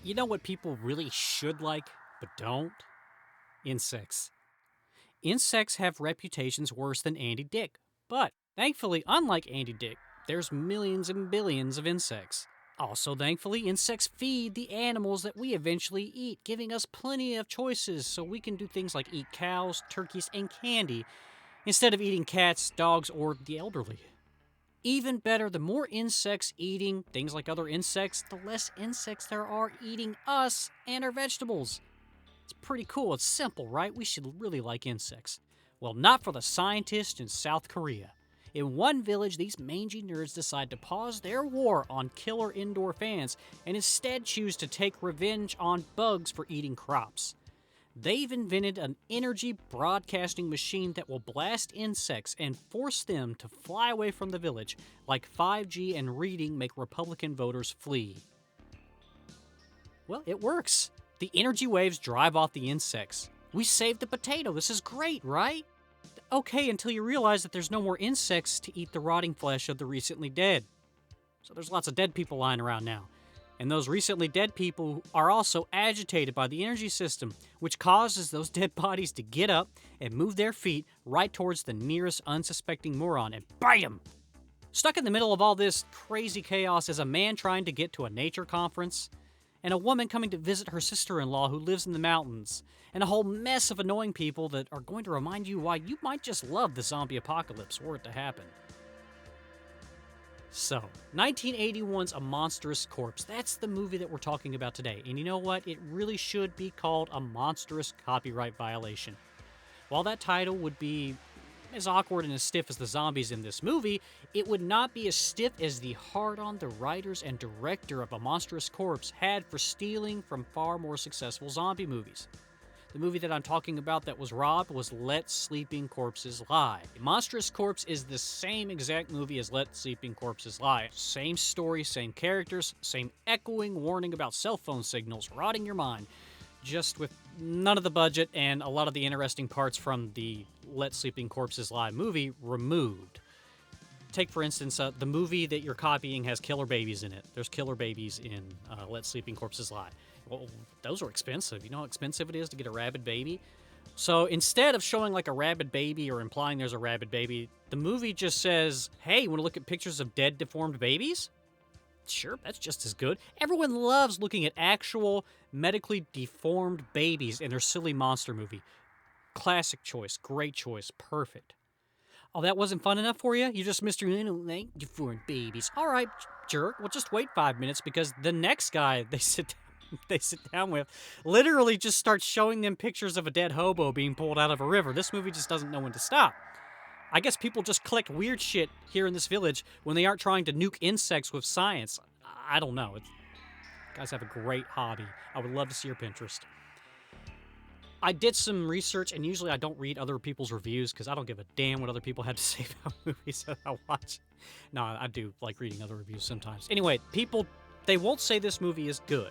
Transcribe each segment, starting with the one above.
You know what people really should like, but don't? Insects. Insects have reputations worse than Andy Dick. But, thankfully, unlike Andy Dick, there's millions and billions of insects. Also, thankfully, insects feed the animals that we eventually eat, giving us plenty of choices so we can do things like eat cows, turkeys, and candy instead of eating cats, dogs, or the elderly. Even better, the more insects eating things like other insects, the less insects there are eating us and our vegetables. It's pretty cool. It's simple, right? We should really like insects. Well, not for the scientists in South Korea. In one village, these mangy nerds decide to pause their war on killer indoor fans and instead choose to take revenge on bugs for eating crops. They've invented an energy broadcasting machine that will blast insects and force them to fly away from the village, like 5G and reading make Republican voters flee. Well, it works. The energy waves drive off the insects. We saved the potato. This is great, right? Okay, until you realize that there's no more insects to eat the rotting flesh of the recently dead. So there's lots of dead people lying around now. And those recently dead people are also agitated by the energy system, which causes those dead bodies to get up and move their feet right towards the nearest unsuspecting moron and bite him. Stuck in the middle of all this crazy chaos is a man trying to get to a nature conference, and a woman coming to visit her sister-in-law who lives in the mountains, and a whole mess of annoying people that are going to remind you why you might just love the zombie apocalypse were it to happen. So, 1981's A Monstrous Corpse. That's the movie that we're talking about today. And you know what? It really should be called a monstrous copyright violation. While that title would be as awkward and as stiff as the zombies in this movie, it would not be as stiff as the hard-on the writers and director of A Monstrous Corpse had for stealing from far more successful zombie movies. The movie that I'm talking about that was robbed was Let Sleeping Corpses Lie. Monstrous Corpse is the same exact movie as Let Sleeping Corpses Lie. Same story, same characters, same echoing warning about cell phone signals rotting your mind, just with none of the budget and a lot of the interesting parts from the Let Sleeping Corpses Lie movie removed. Take, for instance, the movie that you're copying has killer babies in it. There's killer babies in Let Sleeping Corpses Lie. Well, those are expensive. You know how expensive it is to get a rabid baby? So instead of showing like a rabid baby or implying there's a rabid baby, the movie just says, hey, you want to look at pictures of dead, deformed babies? Sure, that's just as good. Everyone loves looking at actual medically deformed babies in their silly monster movie. Classic choice, great choice, perfect. Oh, that wasn't fun enough for you? You just missed your deformed babies. All right, jerk. Well, just wait 5 minutes because the next guy they sit down with literally just starts showing them pictures of a dead hobo being pulled out of a river. This movie just doesn't know when to stop. I guess people just collect weird shit here in this village when they aren't trying to nuke insects with science. I don't know. You guys have a great hobby. I would love to see your Pinterest. I did some research, and usually I don't read other people's reviews because I don't give a damn what other people have to say about movies that I watch. No, I do like reading other reviews sometimes. Anyway, people, they won't say this movie is good.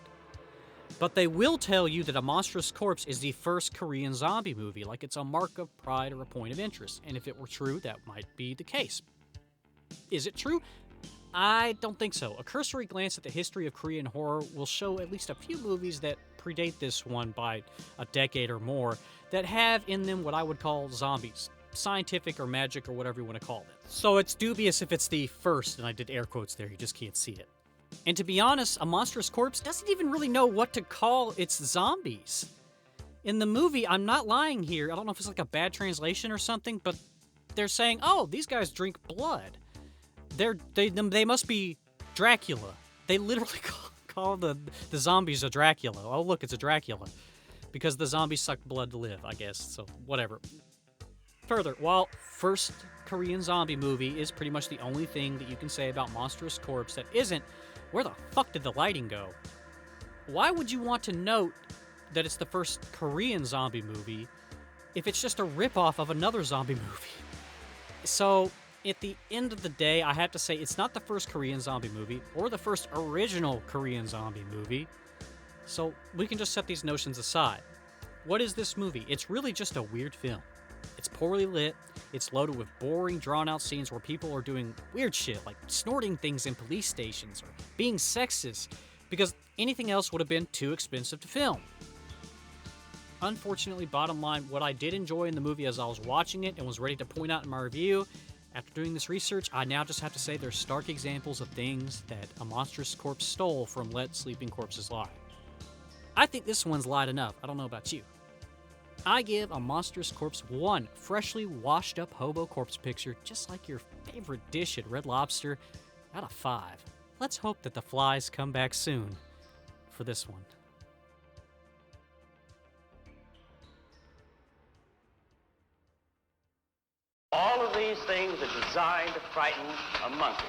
But they will tell you that A Monstrous Corpse is the first Korean zombie movie, like it's a mark of pride or a point of interest. And if it were true, that might be the case. Is it true? I don't think so. A cursory glance at the history of Korean horror will show at least a few movies that predate this one by a decade or more that have in them what I would call zombies. Scientific or magic or whatever you want to call it. So it's dubious if it's the first, and I did air quotes there, you just can't see it. And to be honest, A Monstrous Corpse doesn't even really know what to call its zombies. In the movie, I'm not lying here, I don't know if it's like a bad translation or something, but they're saying, oh, these guys drink blood. They must be Dracula. They literally call the zombies a Dracula. Oh, look, it's a Dracula. Because the zombies suck blood to live, I guess, so whatever. Further, while first Korean zombie movie is pretty much the only thing that you can say about Monstrous Corpse that isn't, where the fuck did the lighting go? Why would you want to note that it's the first Korean zombie movie if it's just a ripoff of another zombie movie? So, at the end of the day, I have to say it's not the first Korean zombie movie or the first original Korean zombie movie. So, we can just set these notions aside. What is this movie? It's really just a weird film. It's poorly lit, it's loaded with boring, drawn-out scenes where people are doing weird shit, like snorting things in police stations, or being sexist, because anything else would have been too expensive to film. Unfortunately, bottom line, what I did enjoy in the movie as I was watching it and was ready to point out in my review, after doing this research, I now just have to say there's stark examples of things that A Monstrous Corpse stole from Let Sleeping Corpses Lie. I think this one's light enough. I don't know about you. I give A Monstrous Corpse one freshly washed up hobo corpse picture, just like your favorite dish at Red Lobster, out of 5. Let's hope that the flies come back soon for this one. All of these things are designed to frighten a monkey.